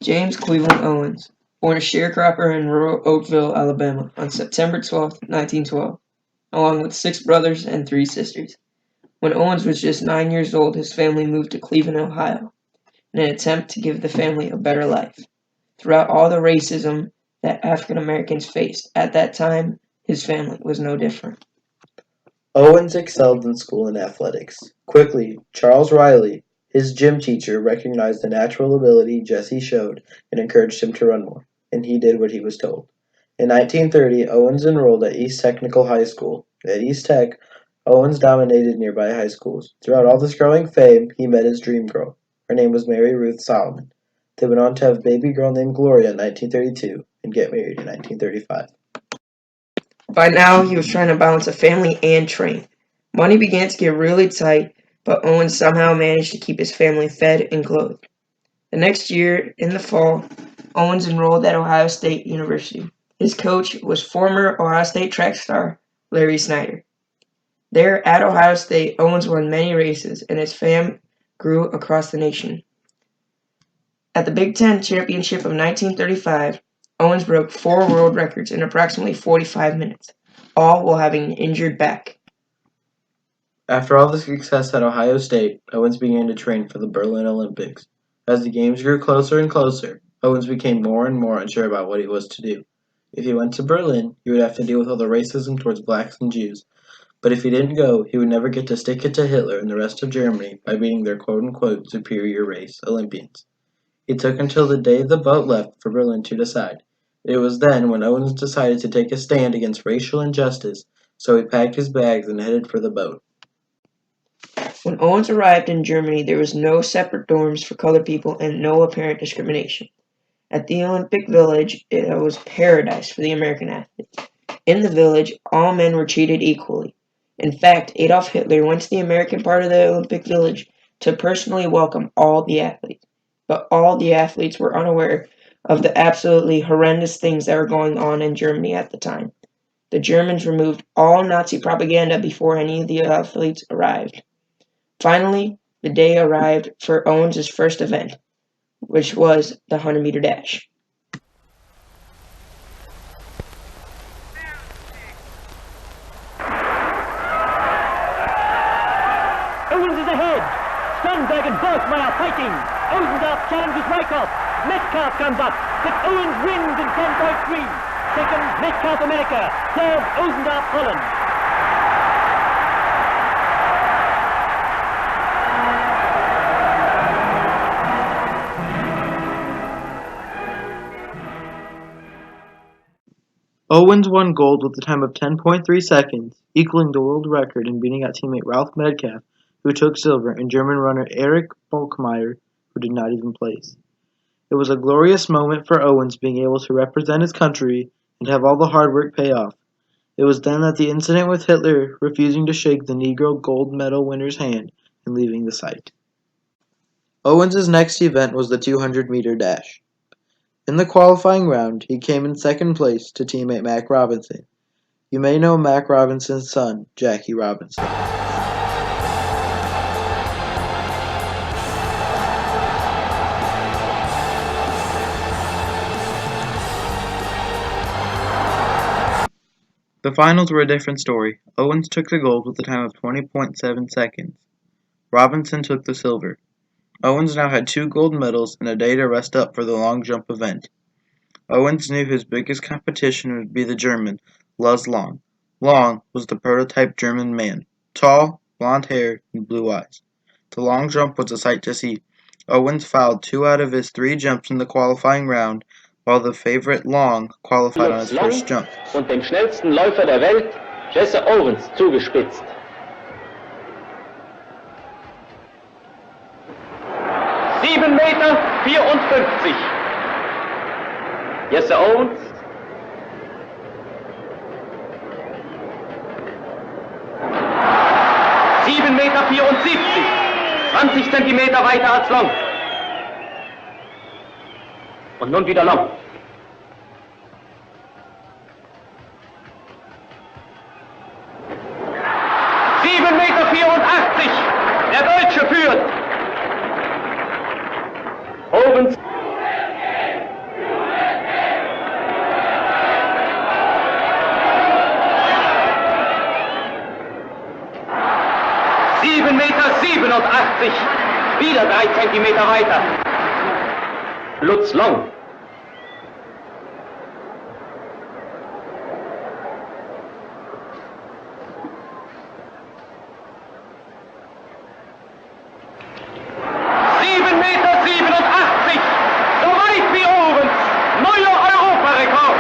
James Cleveland Owens, born a sharecropper in rural Oakville, Alabama, on September 12, 1912, along with 6 brothers and 3 sisters. When Owens was just 9 years old, his family moved to Cleveland, Ohio, in an attempt to give the family a better life. Throughout all the racism that African Americans faced at that time, his family was no different. Owens excelled in school and athletics. Quickly, Charles Riley, his gym teacher, recognized the natural ability Jesse showed and encouraged him to run more, and he did what he was told. In 1930, Owens enrolled at East Technical High School. At East Tech, Owens dominated nearby high schools. Throughout all this growing fame, he met his dream girl. Her name was Mary Ruth Solomon. They went on to have a baby girl named Gloria in 1932 and get married in 1935. By now, he was trying to balance a family and train. Money began to get really tight, but Owens somehow managed to keep his family fed and clothed. The next year, in the fall, Owens enrolled at Ohio State University. His coach was former Ohio State track star Larry Snyder. There at Ohio State, Owens won many races, and his fame grew across the nation. At the Big Ten Championship of 1935, Owens broke 4 world records in approximately 45 minutes, all while having an injured back. After all the success at Ohio State, Owens began to train for the Berlin Olympics. As the games grew closer and closer, Owens became more and more unsure about what he was to do. If he went to Berlin, he would have to deal with all the racism towards blacks and Jews. But if he didn't go, he would never get to stick it to Hitler and the rest of Germany by beating their quote-unquote superior race Olympians. It took until the day the boat left for Berlin to decide. It was then when Owens decided to take a stand against racial injustice, so he packed his bags and headed for the boat. When Owens arrived in Germany, there was no separate dorms for colored people and no apparent discrimination. At the Olympic Village, it was paradise for the American athletes. In the village, all men were treated equally. In fact, Adolf Hitler went to the American part of the Olympic Village to personally welcome all the athletes. But all the athletes were unaware of the absolutely horrendous things that were going on in Germany at the time. The Germans removed all Nazi propaganda before any of the athletes arrived. Finally, the day arrived for Owens' first event, which was the 100-meter dash. Owens is ahead. Strandberg and Bergmeyer are fighting. Osendorf challenges Wyckoff. Metcalf comes up, but Owens wins in 10.3. Second, Metcalf America. Third, Osendorf Holland. Owens won gold with a time of 10.3 seconds, equaling the world record and beating out teammate Ralph Metcalf, who took silver, and German runner Erich Bolkmeyer, who did not even place. It was a glorious moment for Owens being able to represent his country and have all the hard work pay off. It was then that the incident with Hitler refusing to shake the Negro gold medal winner's hand and leaving the site. Owens' next event was the 200-meter dash. In the qualifying round, he came in second place to teammate Mac Robinson. You may know Mac Robinson's son, Jackie Robinson. The finals were a different story. Owens took the gold with a time of 20.7 seconds. Robinson took the silver. Owens now had 2 gold medals and a day to rest up for the long jump event. Owens knew his biggest competition would be the German, Luz Long. Long was the prototype German man, tall, blonde hair, and blue eyes. The long jump was a sight to see. Owens fouled 2 out of his 3 jumps in the qualifying round, while the favorite Long qualified on his first jump. Und dem schnellsten Läufer der Welt, Jesse Owens, zugespitzt. Meter 54. Jesse Owens. Meter 74. 20 Zentimeter weiter als Long. Und nun wieder Long. Meter 84. Der Deutsche führt. Owens 7,87 Meter. Wieder 3 Zentimeter weiter. Lutz Long. So weit wie Owens. Neuer Europarekord.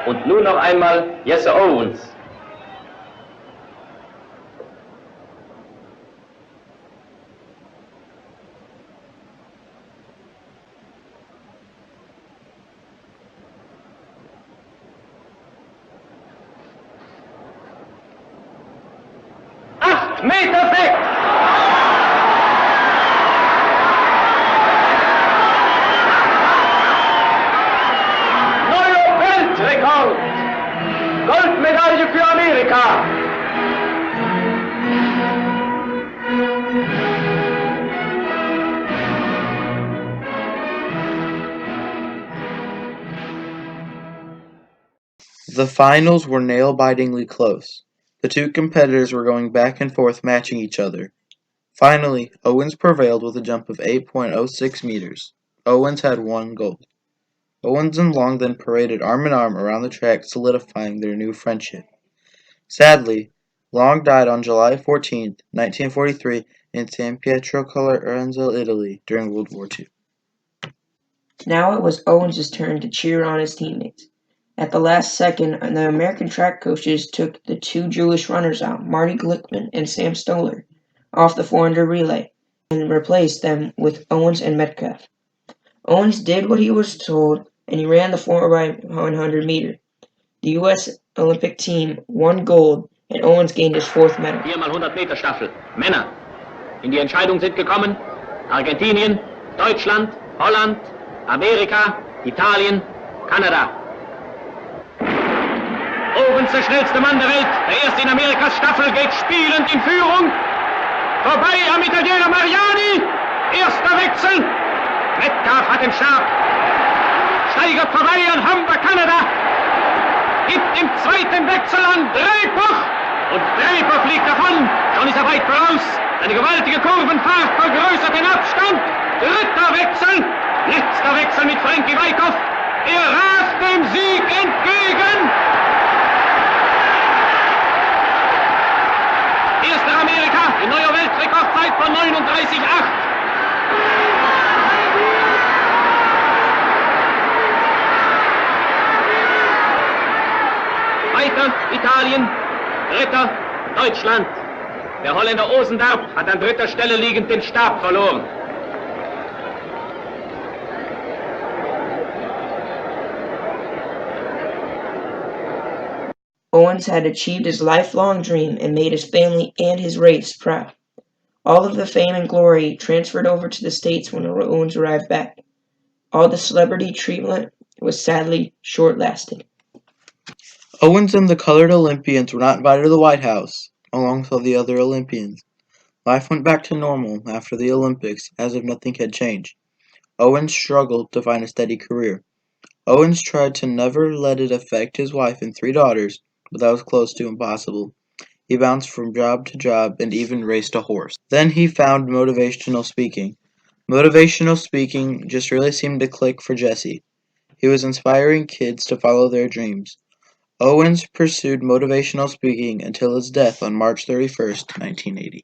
Und nun noch einmal Jesse Owens. Meter 6! Neuer Weltrekord! Goldmedaille für Amerika! The finals were nail-bitingly close. The two competitors were going back and forth matching each other. Finally, Owens prevailed with a jump of 8.06 meters. Owens had 1 gold. Owens and Long then paraded arm in arm around the track, solidifying their new friendship. Sadly, Long died on July 14, 1943 in San Pietro Collerenzo, Italy during World War II. Now it was Owens' turn to cheer on his teammates. At the last second, the American track coaches took the two Jewish runners out, Marty Glickman and Sam Stoller, off the 400 relay and replaced them with Owens and Metcalf. Owens did what he was told, and he ran the 4x100 meter. The U.S. Olympic team won gold, and Owens gained his 4th medal. 4x100 Meter Staffel, Männer. In die Entscheidung sind gekommen Argentinien, Deutschland, Holland, Amerika, Italien, Kanada. Owens, der schnellste Mann der Welt, der erste in Amerikas Staffel, geht spielend in Führung. Vorbei am Italiener Mariani. Erster Wechsel. Metcalf hat den Stab. Steigert vorbei an Hamburg, Kanada. Gibt im zweiten Wechsel an Draper. Und Draper fliegt davon. Schon ist er weit voraus. Eine gewaltige Kurvenfahrt vergrößert den Abstand. Dritter Wechsel. Letzter Wechsel mit Frankie Wyckoff. Er rast dem Sieg entgegen. Erster Amerika in neuer Weltrekordzeit von 39,8. Weiter Italien, dritter Deutschland. Der Holländer Ozendarp hat an 3. Stelle liegend den Stab verloren. Owens had achieved his lifelong dream and made his family and his race proud. All of the fame and glory transferred over to the States when Owens arrived back. All the celebrity treatment was sadly short-lasting. Owens and the colored Olympians were not invited to the White House, alongside the other Olympians. Life went back to normal after the Olympics, as if nothing had changed. Owens struggled to find a steady career. Owens tried to never let it affect his wife and 3 daughters, but that was close to impossible. He bounced from job to job and even raced a horse. Then he found motivational speaking. Motivational speaking just really seemed to click for Jesse. He was inspiring kids to follow their dreams. Owens pursued motivational speaking until his death on March 31, 1980.